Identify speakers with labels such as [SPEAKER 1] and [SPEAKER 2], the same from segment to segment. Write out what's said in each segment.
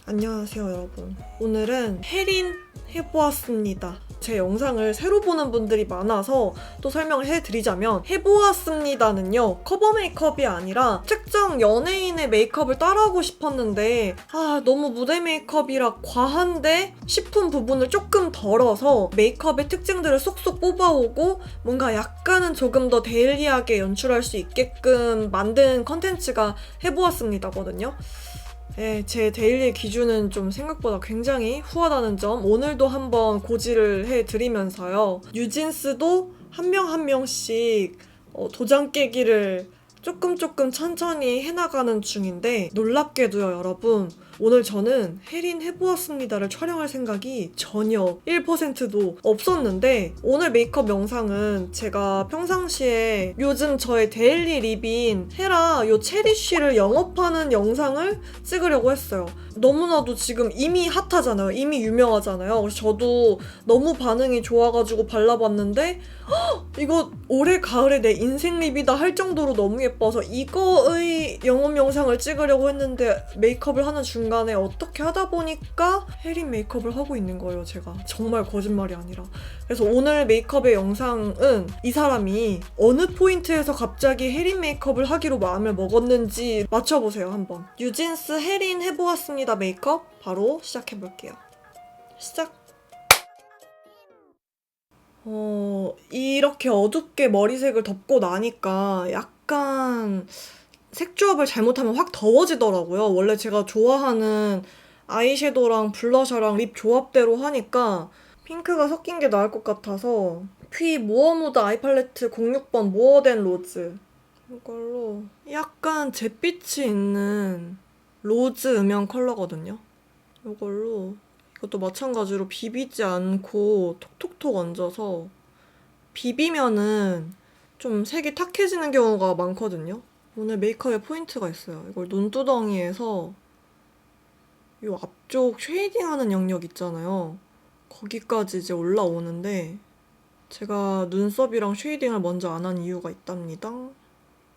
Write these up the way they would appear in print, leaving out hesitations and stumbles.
[SPEAKER 1] 안녕하세요 여러분. 오늘은 헤린 해보았습니다. 제 영상을 새로 보는 분들이 많아서 또 설명을 해드리자면, 해보았습니다는요 커버 메이크업이 아니라 특정 연예인의 메이크업을 따라하고 싶었는데 너무 무대 메이크업이라 과한데 싶은 부분을 조금 덜어서 메이크업의 특징들을 쏙쏙 뽑아오고 뭔가 약간은 조금 더 데일리하게 연출할 수 있게끔 만든 컨텐츠가 해보았습니다거든요. 네, 제 데일리 기준은 좀 생각보다 굉장히 후하다는 점 오늘도 한번 고지를 해드리면서요. 뉴진스도 한 명 한 명씩 도장 깨기를 조금 천천히 해나가는 중인데, 놀랍게도요 여러분, 오늘 저는 헤린 해보았습니다를 촬영할 생각이 전혀 1%도 없었는데, 오늘 메이크업 영상은 제가 평상시에 요즘 저의 데일리 립인 헤라 요 체리쉬를 영업하는 영상을 찍으려고 했어요. 너무나도 지금 이미 핫하잖아요. 이미 유명하잖아요. 그래서 저도 너무 반응이 좋아가지고 발라봤는데 이거 올해 가을에 내 인생 립이다 할 정도로 너무 예뻐서 이거의 영업 영상을 찍으려고 했는데, 메이크업을 하는 중간에 어떻게 하다 보니까 헤린 메이크업을 하고 있는 거예요. 제가 정말 거짓말이 아니라. 그래서 오늘 메이크업의 영상은 이 사람이 어느 포인트에서 갑자기 헤린 메이크업을 하기로 마음을 먹었는지 맞춰보세요. 한번. 뉴진스 헤린 해보았습니다 메이크업 바로 시작해볼게요. 시작. 이렇게 어둡게 머리색을 덮고 나니까 약간 색조합을 잘못하면 확 더워지더라고요. 원래 제가 좋아하는 아이섀도우랑 블러셔랑 립 조합대로 하니까 핑크가 섞인 게 나을 것 같아서 퀴 모어무드 아이 팔레트 06번 모어된 로즈, 이걸로 약간 잿빛이 있는 로즈 음영 컬러거든요. 이걸로 이것도 마찬가지로 비비지 않고 톡톡톡 얹어서, 비비면은 좀 색이 탁해지는 경우가 많거든요. 오늘 메이크업에 포인트가 있어요. 이걸 눈두덩이에서 이 앞쪽 쉐이딩하는 영역 있잖아요. 거기까지 이제 올라오는데, 제가 눈썹이랑 쉐이딩을 먼저 안 한 이유가 있답니다.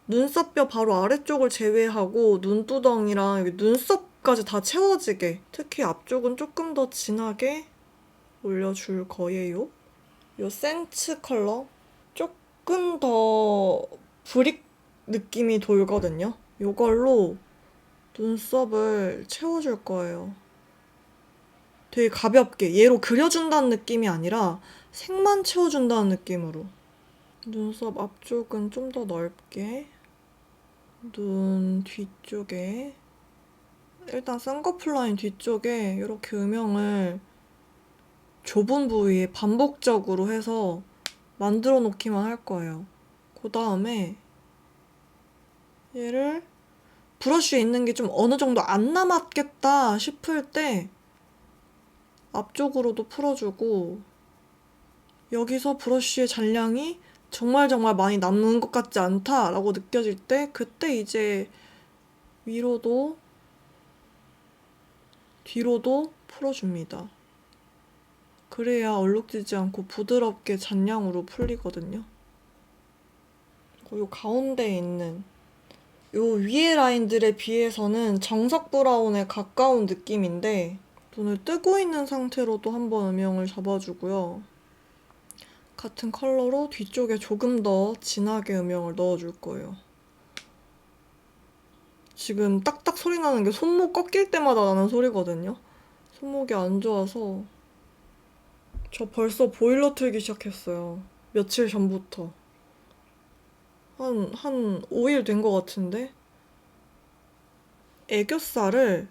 [SPEAKER 1] 눈썹뼈 바로 아래쪽을 제외하고 눈두덩이랑 여기 눈썹까지 다 채워지게, 특히 앞쪽은 조금 더 진하게 올려줄 거예요. 요 센츠 컬러 조금 더 브릭 느낌이 돌거든요. 요걸로 눈썹을 채워줄 거예요. 되게 가볍게, 얘로 그려준다는 느낌이 아니라 색만 채워준다는 느낌으로. 눈썹 앞쪽은 좀 더 넓게, 눈 뒤쪽에, 일단 쌍꺼풀 라인 뒤쪽에 이렇게 음영을 좁은 부위에 반복적으로 해서 만들어 놓기만 할 거예요. 그 다음에 얘를 브러쉬에 있는 게 좀 어느 정도 안 남았겠다 싶을 때 앞쪽으로도 풀어주고, 여기서 브러쉬의 잔량이 정말 많이 남는 것 같지 않다라고 느껴질 때, 그때 이제 위로도 뒤로도 풀어줍니다. 그래야 얼룩지지 않고 부드럽게 잔량으로 풀리거든요. 그리고 요 가운데에 있는 요 위에 라인들에 비해서는 정석 브라운에 가까운 느낌인데, 눈을 뜨고 있는 상태로도 한번 음영을 잡아주고요. 같은 컬러로 뒤쪽에 조금 더 진하게 음영을 넣어줄 거예요. 지금 딱딱 소리 나는 게 손목 꺾일 때마다 나는 소리거든요. 손목이 안 좋아서. 저 벌써 보일러 틀기 시작했어요. 며칠 전부터. 한 5일 된 것 같은데? 애교살을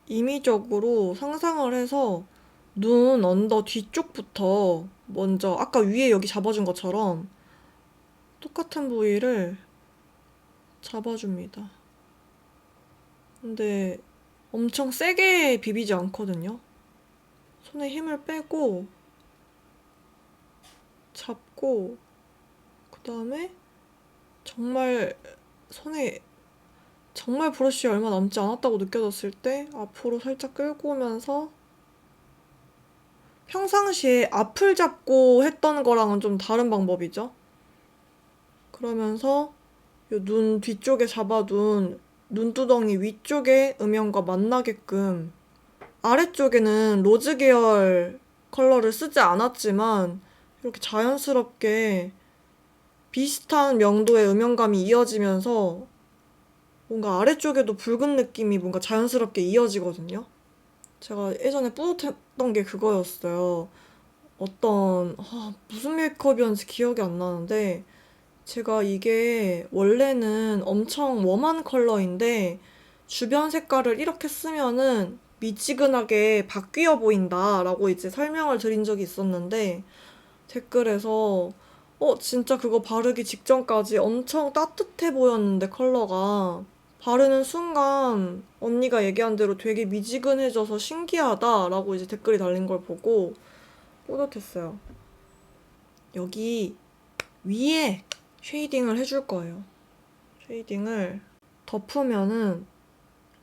[SPEAKER 1] 임의적으로 상상을 해서 눈 언더 뒤쪽부터 먼저, 아까 위에 여기 잡아준 것처럼 똑같은 부위를 잡아줍니다. 근데 엄청 세게 비비지 않거든요. 손에 힘을 빼고 잡고, 그 다음에 정말 손에 정말 브러쉬 얼마 남지 않았다고 느껴졌을 때 앞으로 살짝 끌고 오면서, 평상시에 앞을 잡고 했던 거랑은 좀 다른 방법이죠. 그러면서 눈 뒤쪽에 잡아둔 눈두덩이 위쪽에 음영과 만나게끔 아래쪽에는 로즈 계열 컬러를 쓰지 않았지만 이렇게 자연스럽게 비슷한 명도의 음영감이 이어지면서 뭔가 아래쪽에도 붉은 느낌이 뭔가 자연스럽게 이어지거든요. 제가 예전에 뿌듯했던 게 그거였어요. 무슨 메이크업이었는지 기억이 안 나는데 제가 이게 원래는 엄청 웜한 컬러인데 주변 색깔을 이렇게 쓰면은 미지근하게 바뀌어 보인다라고 이제 설명을 드린 적이 있었는데 댓글에서 진짜 그거 바르기 직전까지 엄청 따뜻해 보였는데 컬러가 바르는 순간 언니가 얘기한 대로 되게 미지근해져서 신기하다라고 이제 댓글이 달린 걸 보고 뿌듯했어요. 여기 위에 쉐이딩을 해줄 거예요. 쉐이딩을 덮으면은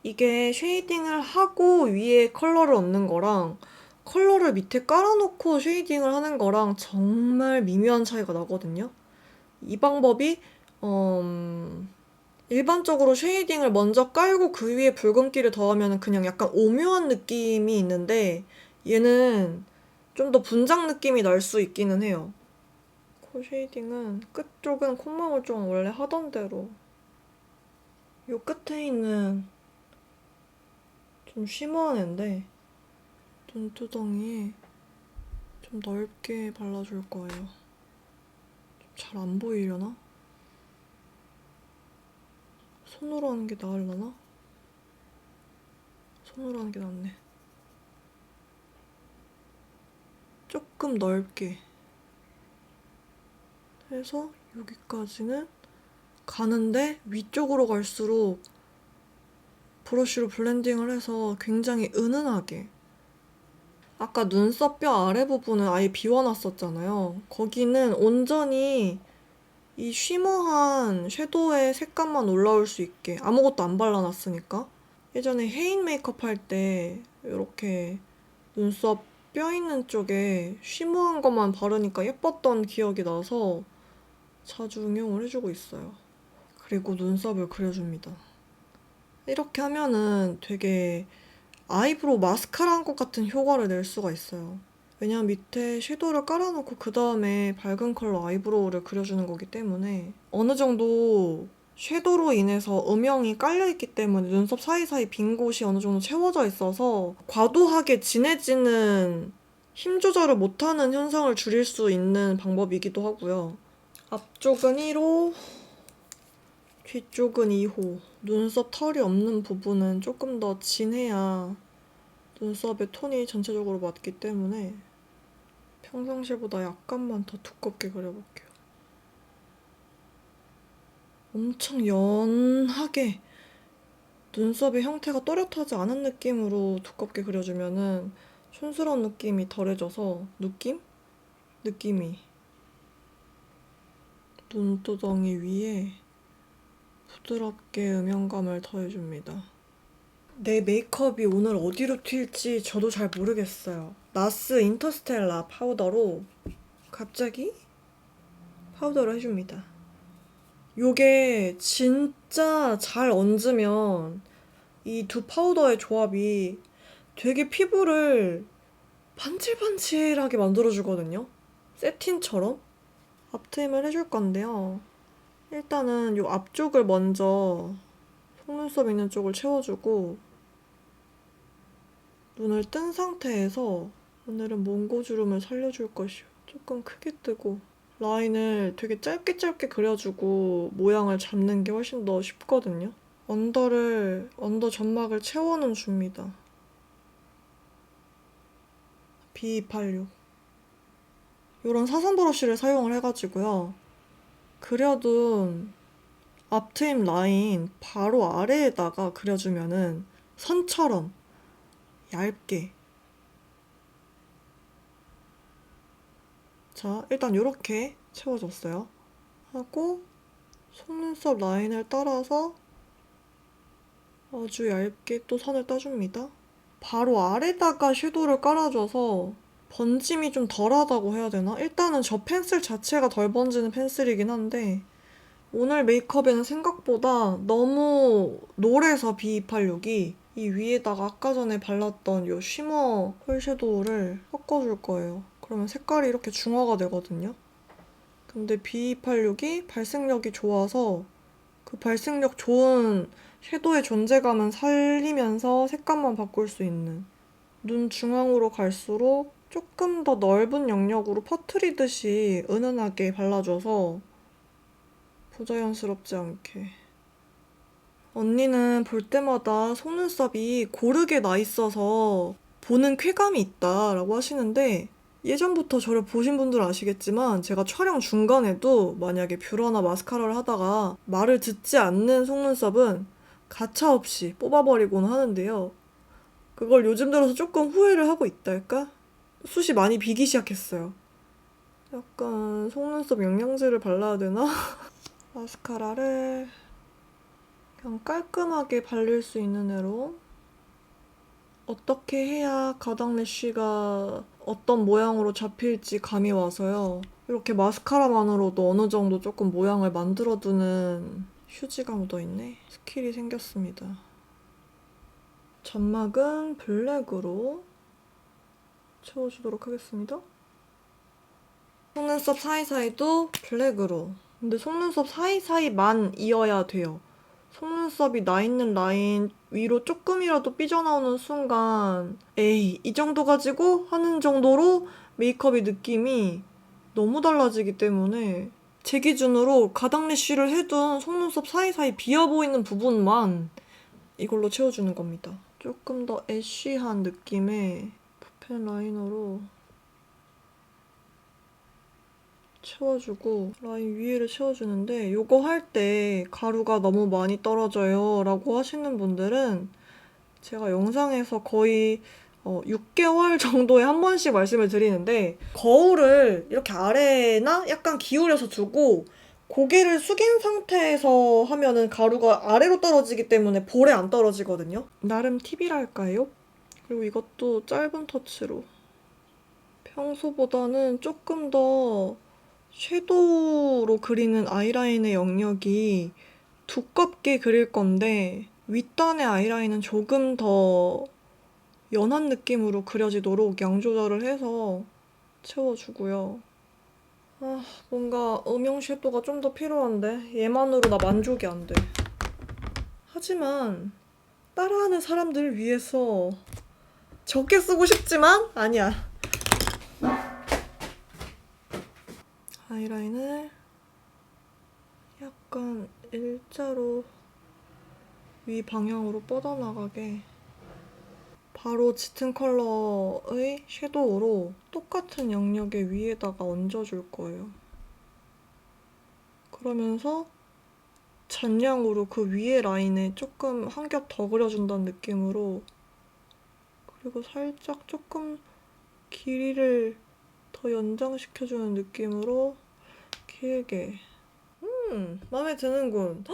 [SPEAKER 1] 이게 쉐이딩을 하고 위에 컬러를 얹는 거랑 컬러를 밑에 깔아놓고 쉐이딩을 하는 거랑 정말 미묘한 차이가 나거든요. 이 방법이 일반적으로 쉐이딩을 먼저 깔고 그 위에 붉은기를 더하면 그냥 약간 오묘한 느낌이 있는데 얘는 좀 더 분장 느낌이 날 수 있기는 해요. 코 쉐이딩은 끝쪽은 콧망울 좀 원래 하던 대로 요 끝에 있는 좀 쉬머한 앤데 눈두덩이에 좀 넓게 발라줄 거예요. 좀 잘 안 보이려나? 손으로 하는 게 나으려나? 손으로 하는 게 낫네. 조금 넓게 해서 여기까지는 가는데 위쪽으로 갈수록 브러쉬로 블렌딩을 해서 굉장히 은은하게 아까 눈썹 뼈 아래 부분은 아예 비워놨었잖아요. 거기는 온전히 이 쉬머한 섀도우의 색감만 올라올 수 있게 아무것도 안 발라놨으니까 예전에 헤인 메이크업 할 때 이렇게 눈썹 뼈 있는 쪽에 쉬머한 것만 바르니까 예뻤던 기억이 나서 자주 응용을 해주고 있어요. 그리고 눈썹을 그려줍니다. 이렇게 하면은 되게 아이브로우 마스카라 한 것 같은 효과를 낼 수가 있어요. 왜냐면 밑에 섀도우를 깔아놓고 그 다음에 밝은 컬러 아이브로우를 그려주는 거기 때문에 어느 정도 섀도우로 인해서 음영이 깔려있기 때문에 눈썹 사이사이 빈 곳이 어느 정도 채워져 있어서 과도하게 진해지는 힘 조절을 못하는 현상을 줄일 수 있는 방법이기도 하고요. 앞쪽은 1호, 뒤쪽은 2호. 눈썹 털이 없는 부분은 조금 더 진해야 눈썹의 톤이 전체적으로 맞기 때문에 평상시보다 약간만 더 두껍게 그려볼게요. 엄청 연하게 눈썹의 형태가 또렷하지 않은 느낌으로 두껍게 그려주면은 촌스러운 느낌이 덜해져서 느낌이 눈두덩이 위에 부드럽게 음영감을 더해줍니다. 내 메이크업이 오늘 어디로 튈지 저도 잘 모르겠어요. 나스 인터스텔라 파우더로 갑자기 파우더를 해줍니다. 요게 진짜 잘 얹으면 이 두 파우더의 조합이 되게 피부를 반질반질하게 만들어주거든요. 세틴처럼. 앞트임을 해줄 건데요. 일단은 요 앞쪽을 먼저 속눈썹 있는 쪽을 채워주고 눈을 뜬 상태에서 오늘은 몽고주름을 살려줄 것이요. 조금 크게 뜨고 라인을 되게 짧게 그려주고 모양을 잡는 게 훨씬 더 쉽거든요. 언더 점막을 채워는 줍니다. B286 이런 사선 브러쉬를 사용을 해가지고요. 그려둔 앞트임 라인 바로 아래에다가 그려주면은 선처럼 얇게. 자, 일단 이렇게 채워줬어요. 하고 속눈썹 라인을 따라서 아주 얇게 또 선을 따줍니다. 바로 아래다가 섀도우를 깔아줘서 번짐이 좀 덜하다고 해야 되나? 일단은 저 펜슬 자체가 덜 번지는 펜슬이긴 한데 오늘 메이크업에는 생각보다 너무 노래서 B286이 이 위에다가 아까 전에 발랐던 이 쉬머 펄 섀도우를 섞어줄 거예요. 그러면 색깔이 이렇게 중화가 되거든요. 근데 B286이 발색력이 좋아서 그 발색력 좋은 섀도우의 존재감은 살리면서 색감만 바꿀 수 있는, 눈 중앙으로 갈수록 조금 더 넓은 영역으로 퍼트리듯이 은은하게 발라줘서 부자연스럽지 않게. 언니는 볼 때마다 속눈썹이 고르게 나 있어서 보는 쾌감이 있다라고 하시는데, 예전부터 저를 보신 분들은 아시겠지만 제가 촬영 중간에도 만약에 뷰러나 마스카라를 하다가 말을 듣지 않는 속눈썹은 가차없이 뽑아버리곤 하는데요. 그걸 요즘 들어서 조금 후회를 하고 있달까? 숱이 많이 비기 시작했어요. 약간 속눈썹 영양제를 발라야 되나? 마스카라를 그냥 깔끔하게 발릴 수 있는 애로. 어떻게 해야 가닥 래쉬가 어떤 모양으로 잡힐지 감이 와서요. 이렇게 마스카라만으로도 어느 정도 조금 모양을 만들어두는 휴지가 묻어있네. 스킬이 생겼습니다. 점막은 블랙으로 채워주도록 하겠습니다. 속눈썹 사이사이도 블랙으로. 근데 속눈썹 사이사이만 이어야 돼요. 속눈썹이 나 있는 라인 위로 조금이라도 삐져나오는 순간 에이, 이 정도 가지고 하는 정도로 메이크업의 느낌이 너무 달라지기 때문에 제 기준으로 가닥 래쉬를 해둔 속눈썹 사이사이 비어 보이는 부분만 이걸로 채워주는 겁니다. 조금 더 애쉬한 느낌의 붓펜 라이너로 채워주고 라인 위에를 채워주는데, 이거 할 때 가루가 너무 많이 떨어져요 라고 하시는 분들은 제가 영상에서 거의 6개월 정도에 한 번씩 말씀을 드리는데, 거울을 이렇게 아래나 약간 기울여서 두고 고개를 숙인 상태에서 하면은 가루가 아래로 떨어지기 때문에 볼에 안 떨어지거든요. 나름 팁이랄까요? 그리고 이것도 짧은 터치로 평소보다는 조금 더 섀도우로 그리는 아이라인의 영역이 두껍게 그릴 건데 윗단의 아이라인은 조금 더 연한 느낌으로 그려지도록 양 조절을 해서 채워주고요. 뭔가 음영 섀도우가 좀 더 필요한데 얘만으로 나 만족이 안 돼. 하지만 따라하는 사람들을 위해서 적게 쓰고 싶지만 아니야. 아이라인을 약간 일자로 위 방향으로 뻗어나가게 바로 짙은 컬러의 섀도우로 똑같은 영역의 위에다가 얹어줄 거예요. 그러면서 잔량으로 그 위에 라인에 조금 한 겹 더 그려준다는 느낌으로, 그리고 살짝 조금 길이를 더 연장시켜주는 느낌으로 길게. 마음에 드는군.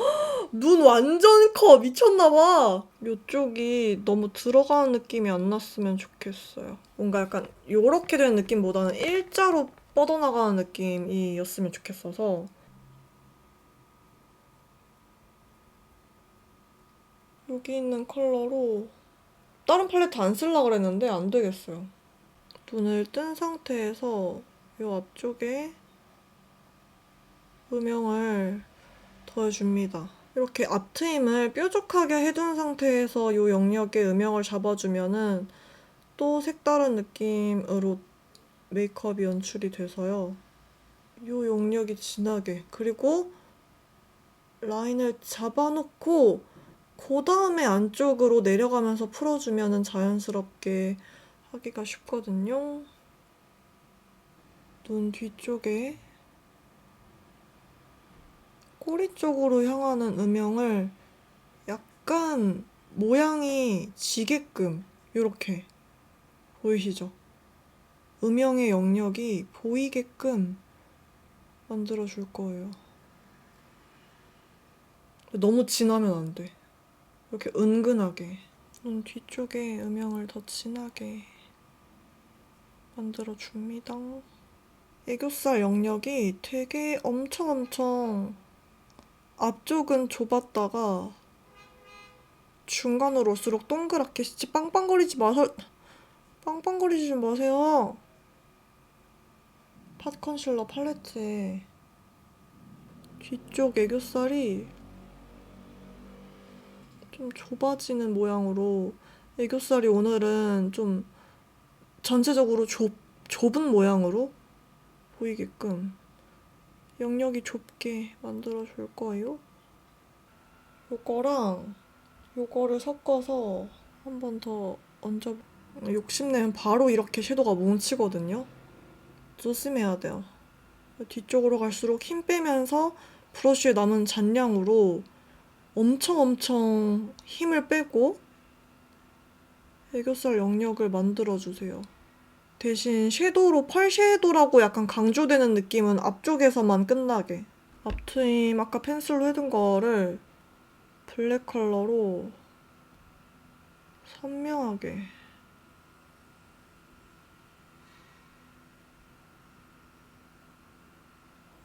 [SPEAKER 1] 눈 완전 커! 미쳤나봐! 이쪽이 너무 들어가는 느낌이 안 났으면 좋겠어요. 뭔가 약간 요렇게 되는 느낌보다는 일자로 뻗어나가는 느낌이었으면 좋겠어서 여기 있는 컬러로 다른 팔레트 안 쓰려고 그랬는데 안 되겠어요. 눈을 뜬 상태에서 이 앞쪽에 음영을 더해줍니다. 이렇게 앞트임을 뾰족하게 해둔 상태에서 이 영역에 음영을 잡아주면은 또 색다른 느낌으로 메이크업이 연출이 돼서요. 이 영역이 진하게, 그리고 라인을 잡아놓고 그 다음에 안쪽으로 내려가면서 풀어주면은 자연스럽게 하기가 쉽거든요. 눈 뒤쪽에 꼬리 쪽으로 향하는 음영을 약간 모양이 지게끔 이렇게 보이시죠? 음영의 영역이 보이게끔 만들어줄 거예요. 너무 진하면 안 돼. 이렇게 은근하게 눈 뒤쪽에 음영을 더 진하게 만들어줍니다. 애교살 영역이 되게 엄청 앞쪽은 좁았다가 중간으로 올수록 동그랗게 진짜 빵빵거리지 마세요. 빵빵거리지 좀 마세요. 팟 컨실러 팔레트에 뒤쪽 애교살이 좀 좁아지는 모양으로, 애교살이 오늘은 좀 전체적으로 좁은 모양으로 보이게끔 영역이 좁게 만들어줄 거예요. 요거랑 요거를 섞어서 한 번 더 얹어. 욕심내면 바로 이렇게 섀도우가 뭉치거든요. 조심해야 돼요. 뒤쪽으로 갈수록 힘 빼면서 브러쉬에 남은 잔량으로 엄청 힘을 빼고 애교살 영역을 만들어주세요. 대신 섀도우로 펄 섀도우라고 약간 강조되는 느낌은 앞쪽에서만 끝나게. 앞트임 아까 펜슬로 해둔 거를 블랙 컬러로 선명하게.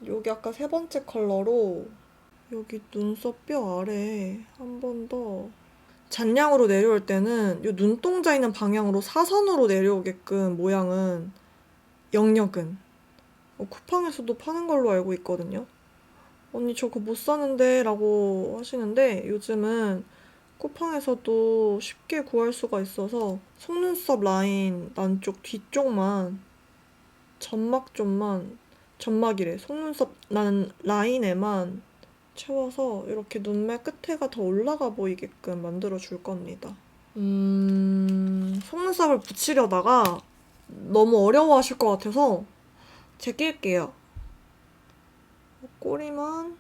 [SPEAKER 1] 여기 아까 세 번째 컬러로 여기 눈썹 뼈 아래에 한 번 더 잔량으로 내려올 때는 이 눈동자 있는 방향으로 사선으로 내려오게끔 모양은, 영역은 쿠팡에서도 파는 걸로 알고 있거든요. 언니 저 그거 못 사는데 라고 하시는데, 요즘은 쿠팡에서도 쉽게 구할 수가 있어서 속눈썹 라인 안쪽 뒤쪽만 점막 쪽만, 점막이래, 속눈썹 라인에만 채워서 이렇게 눈매 끝에가 더 올라가 보이게끔 만들어줄 겁니다. 속눈썹을 붙이려다가 너무 어려워하실 것 같아서 제낄게요. 꼬리만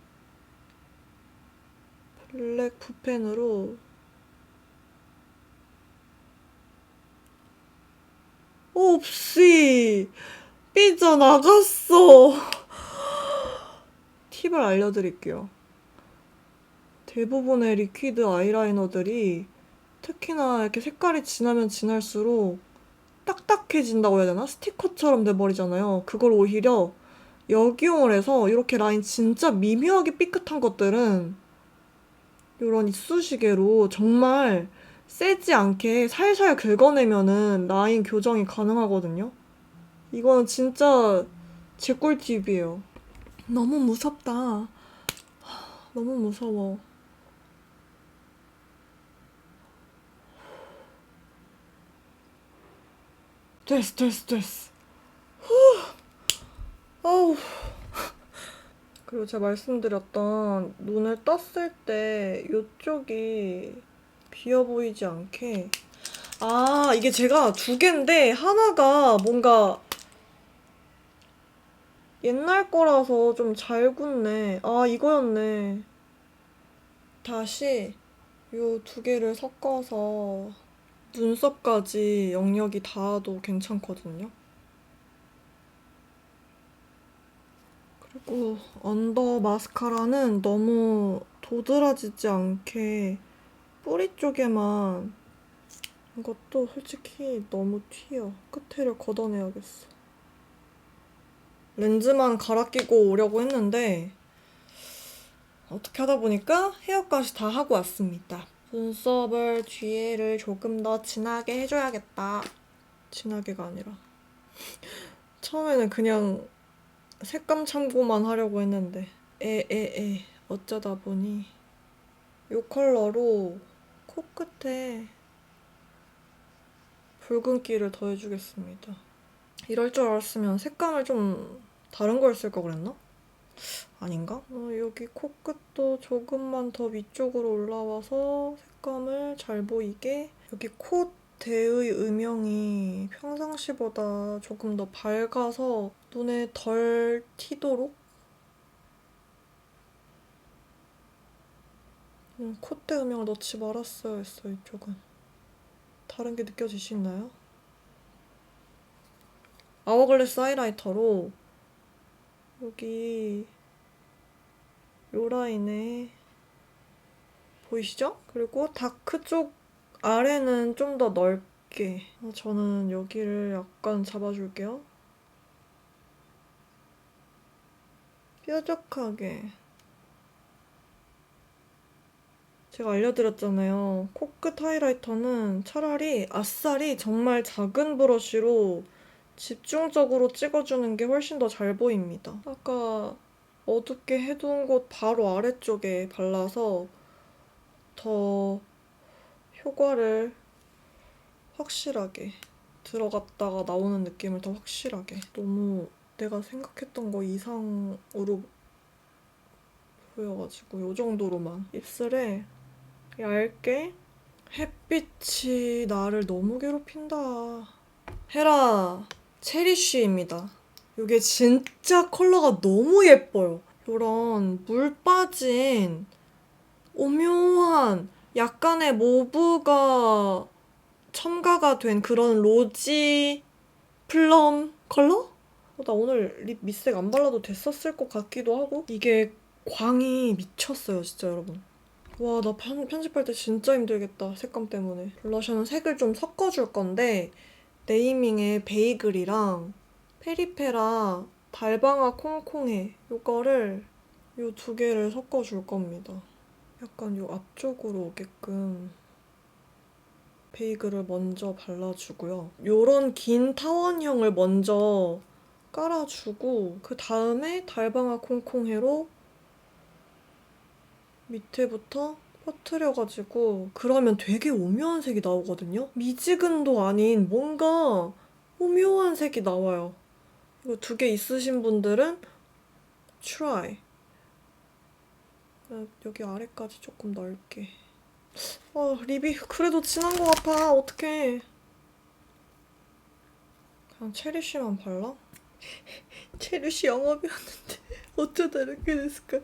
[SPEAKER 1] 블랙 붓펜으로. 옵시! 삐져나갔어! 팁을 알려드릴게요. 대부분의 리퀴드 아이라이너들이 특히나 이렇게 색깔이 진하면 진할수록 딱딱해진다고 해야 되나? 스티커처럼 돼버리잖아요. 그걸 오히려 역이용을 해서 이렇게 라인 진짜 미묘하게 삐끗한 것들은 이런 이쑤시개로 정말 세지 않게 살살 긁어내면은 라인 교정이 가능하거든요. 이거는 진짜 제 꿀팁이에요. 너무 무섭다. 너무 무서워. 됐어. 아우. 그리고 제가 말씀드렸던 눈을 떴을 때 이쪽이 비어 보이지 않게. 아, 이게 제가 두 개인데 하나가 뭔가 옛날 거라서 좀 잘 굳네. 아, 이거였네. 다시 이 두 개를 섞어서 눈썹까지 영역이 닿아도 괜찮거든요. 그리고 언더 마스카라는 너무 도드라지지 않게 뿌리 쪽에만, 이것도 솔직히 너무 튀어. 끝에를 걷어내야겠어. 렌즈만 갈아 끼고 오려고 했는데 어떻게 하다 보니까 헤어까지 다 하고 왔습니다. 눈썹을 뒤에를 조금 더 진하게 해줘야겠다. 진하게가 아니라 처음에는 그냥 색감 참고만 하려고 했는데 어쩌다 보니 이 컬러로 코끝에 붉은기를 더해주겠습니다. 이럴 줄 알았으면 색감을 좀 다른 걸 쓸 걸 그랬나? 아닌가? 여기 코끝도 조금만 더 위쪽으로 올라와서 색감을 잘 보이게. 여기 콧대의 음영이 평상시보다 조금 더 밝아서 눈에 덜 튀도록. 콧대 음영을 넣지 말았어야 했어. 이쪽은 다른 게 느껴지시나요? 아워글래스 하이라이터로 여기 요 라인에 보이시죠? 그리고 다크 쪽 아래는 좀 더 넓게. 저는 여기를 약간 잡아줄게요. 뾰족하게. 제가 알려드렸잖아요. 코끝 하이라이터는 차라리 아싸리 정말 작은 브러쉬로 집중적으로 찍어주는 게 훨씬 더 잘 보입니다. 아까 어둡게 해둔 곳 바로 아래쪽에 발라서 더 효과를 확실하게 들어갔다가 나오는 느낌을 더 확실하게. 너무 내가 생각했던 거 이상으로 보여가지고 이 정도로만. 입술에 얇게. 햇빛이 나를 너무 괴롭힌다. 헤라 체리쉬입니다. 이게 진짜 컬러가 너무 예뻐요. 이런 물 빠진 오묘한 약간의 모브가 첨가가 된 그런 로지 플럼 컬러? 나 오늘 립 밑색 안 발라도 됐었을 것 같기도 하고. 이게 광이 미쳤어요, 진짜 여러분. 와, 나 편집할 때 진짜 힘들겠다, 색감 때문에. 블러셔는 색을 좀 섞어줄 건데 네이밍의 베이글이랑 페리페라 달방아 콩콩해 요거를 요 두 개를 섞어줄 겁니다. 약간 요 앞쪽으로 오게끔 베이글을 먼저 발라주고요. 요런 긴 타원형을 먼저 깔아주고 그 다음에 달방아 콩콩해로 밑에부터 퍼트려가지고 그러면 되게 오묘한 색이 나오거든요? 미지근도 아닌 뭔가 오묘한 색이 나와요. 이거 두 개 있으신 분들은 try. 여기 아래까지 조금 넓게. 립이 그래도 진한 것 같아. 어떡해. 그냥 체리쉬만 발라? 체리쉬 영업이었는데 어쩌다 이렇게 됐을까?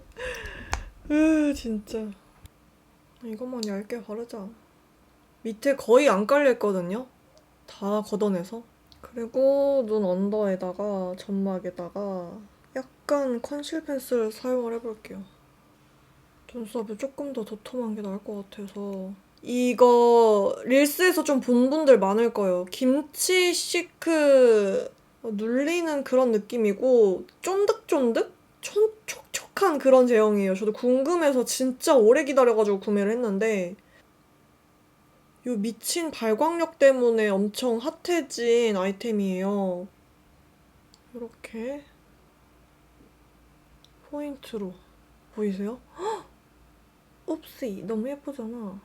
[SPEAKER 1] 진짜. 이것만 얇게 바르자. 밑에 거의 안 깔려있거든요? 다 걷어내서. 그리고 눈 언더에다가 점막에다가 약간 컨실 펜슬 사용을 해볼게요. 눈썹이 조금 더 도톰한 게 나을 것 같아서. 이거 릴스에서 좀 본 분들 많을 거예요. 김치 시크 눌리는 그런 느낌이고 쫀득쫀득? 촉촉한 그런 제형이에요. 저도 궁금해서 진짜 오래 기다려가지고 구매를 했는데 이 미친 발광력 때문에 엄청 핫해진 아이템이에요. 이렇게 포인트로 보이세요? 옵시 너무 예쁘잖아.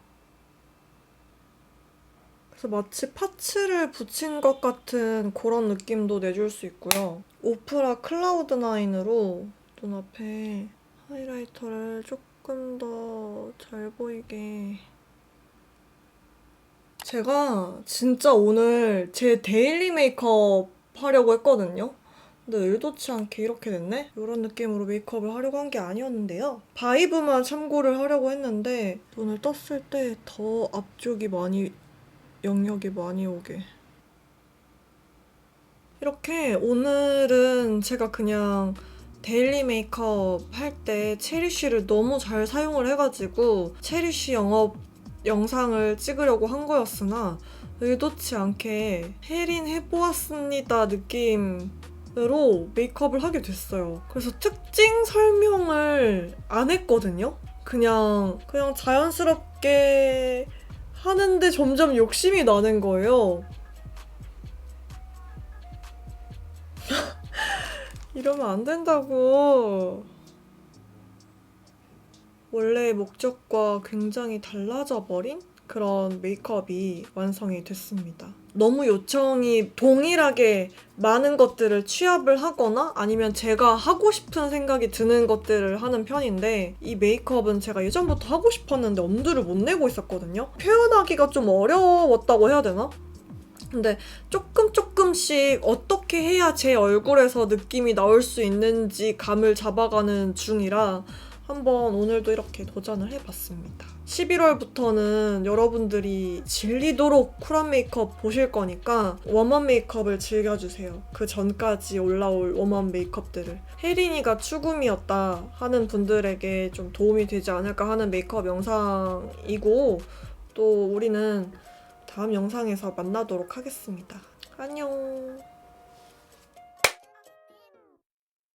[SPEAKER 1] 그래서 마치 파츠를 붙인 것 같은 그런 느낌도 내줄 수 있고요. 오프라 클라우드9으로 눈앞에 하이라이터를 조금 더 잘 보이게. 제가 진짜 오늘 제 데일리 메이크업 하려고 했거든요. 근데 의도치 않게 이렇게 됐네? 이런 느낌으로 메이크업을 하려고 한 게 아니었는데요. 바이브만 참고를 하려고 했는데 눈을 떴을 때 더 앞쪽이 많이 영역이 많이 오게. 이렇게 오늘은 제가 그냥 데일리 메이크업 할 때 체리쉬를 너무 잘 사용을 해가지고 체리쉬 영업 영상을 찍으려고 한 거였으나 의도치 않게 해린 해보았습니다 느낌으로 메이크업을 하게 됐어요. 그래서 특징 설명을 안 했거든요? 그냥 자연스럽게 하는데 점점 욕심이 나는 거예요. 이러면 안 된다고. 원래의 목적과 굉장히 달라져 버린 그런 메이크업이 완성이 됐습니다. 너무 요청이 동일하게 많은 것들을 취합을 하거나 아니면 제가 하고 싶은 생각이 드는 것들을 하는 편인데 이 메이크업은 제가 예전부터 하고 싶었는데 엄두를 못 내고 있었거든요. 표현하기가 좀 어려웠다고 해야 되나? 근데 조금씩 어떻게 해야 제 얼굴에서 느낌이 나올 수 있는지 감을 잡아가는 중이라 한번 오늘도 이렇게 도전을 해봤습니다. 11월부터는 여러분들이 질리도록 쿨한 메이크업 보실 거니까 웜한 메이크업을 즐겨주세요. 그 전까지 올라올 웜한 메이크업들을. 혜린이가 추구미였다 하는 분들에게 좀 도움이 되지 않을까 하는 메이크업 영상이고 또 우리는 다음 영상에서 만나도록 하겠습니다. 안녕.